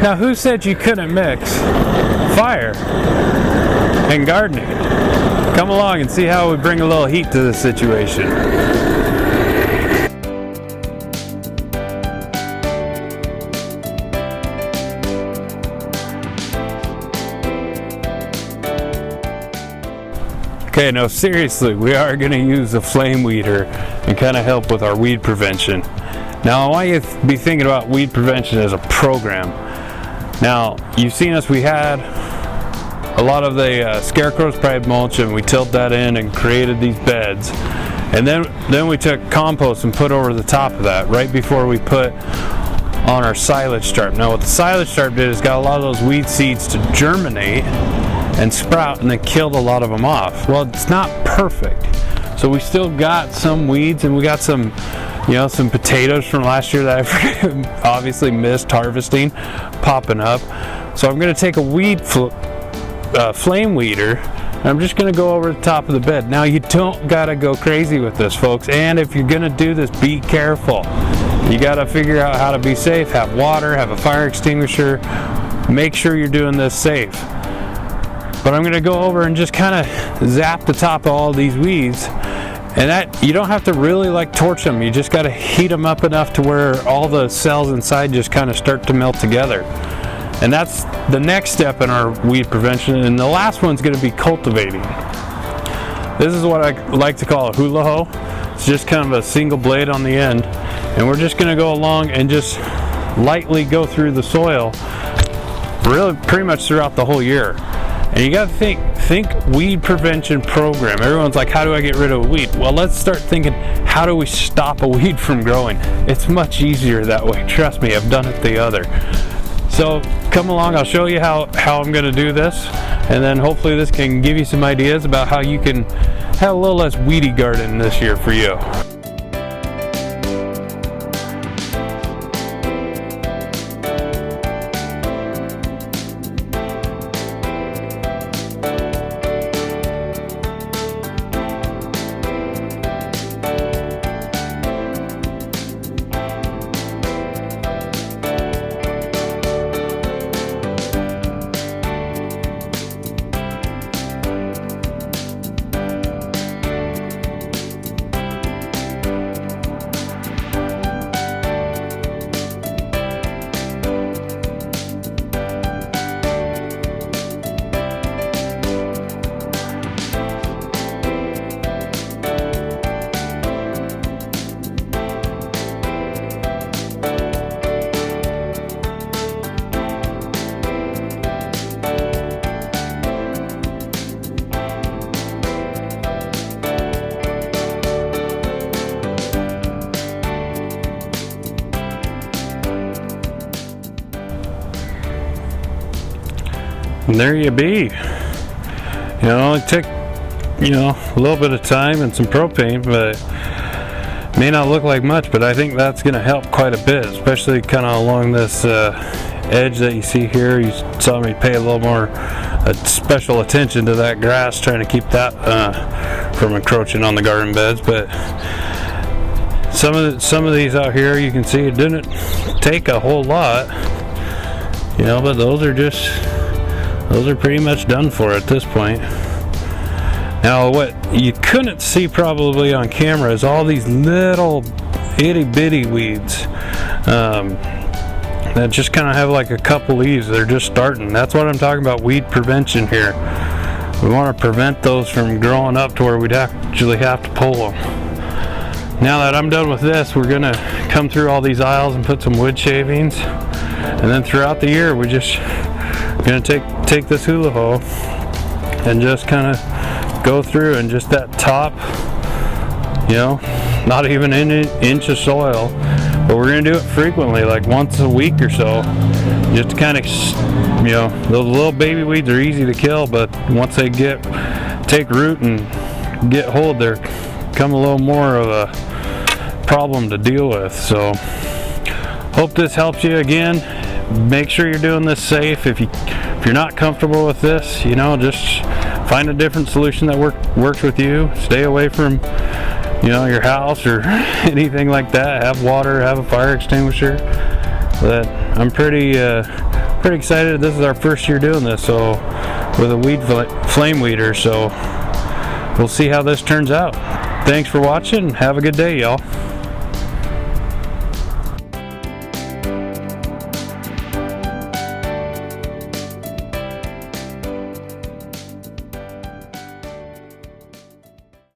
Now, who said you couldn't mix fire and gardening? Come along and see how we bring a little heat to this situation. Okay, no, seriously, we are going to use a flame weeder and kind of help with our weed prevention. Now, I want you to be thinking about weed prevention as a program. Now, you've seen us, we had a lot of the scarecrows pride mulch, and we tilled that in and created these beds. And then we took compost and put over the top of that right before we put on our silage tarp. Now, what the silage tarp did is got a lot of those weed seeds to germinate and sprout, and then killed a lot of them off. Well, it's not perfect, so we still got some weeds, and we got some, some potatoes from last year that I obviously missed harvesting popping up. So I'm going to take a weed flame weeder, and I'm just going to go over the top of the bed. Now, you don't got to go crazy with this, folks, and if you're going to do this, be careful. You got to figure out how to be safe, have water, have a fire extinguisher, make sure you're doing this safe. But I'm going to go over and just kind of zap the top of all these weeds, and that you don't have to really torch them. You just got to heat them up enough to where all the cells inside just kind of start to melt together. And that's the next step in our weed prevention. And the last one's going to be cultivating. This is what I like to call a hula hoe. It's just kind of a single blade on the end, and we're just going to go along and just lightly go through the soil really pretty much throughout the whole year. And you got to think weed prevention program. Everyone's like, how do I get rid of a weed? Well, let's start thinking, how do we stop a weed from growing? It's much easier that way. Trust me, I've done it the other. So come along, I'll show you how I'm going to do this, and then hopefully this can give you some ideas about how you can have a little less weedy garden this year for you. And there you be. It only took, a little bit of time and some propane, but it may not look like much, but I think that's going to help quite a bit, especially kind of along this edge that you see here. You saw me pay a little more special attention to that grass, trying to keep that from encroaching on the garden beds. But some of these out here, you can see it didn't take a whole lot, but those are pretty much done for at this point. Now, what you couldn't see probably on camera is all these little itty bitty weeds that just kind of have like a couple leaves. They're just starting. That's what I'm talking about, weed prevention here. We want to prevent those from growing up to where we'd actually have to pull them. Now that I'm done with this, we're gonna come through all these aisles and put some wood shavings, and then throughout the year we just gonna take this hula hoe and just kind of go through, and just that top, not even an inch of soil, but we're gonna do it frequently, like once a week or so, just to kind of, those little baby weeds are easy to kill, but once they take root and get hold, they're become a little more of a problem to deal with. So hope this helps you. Again, make sure you're doing this safe. If you're not comfortable with this, just find a different solution that works with you. Stay away from your house or anything like that. Have water, have a fire extinguisher. But I'm pretty pretty excited. This is our first year doing this, so with a flame weeder, so we'll see how this turns out. Thanks for watching. Have a good day, y'all.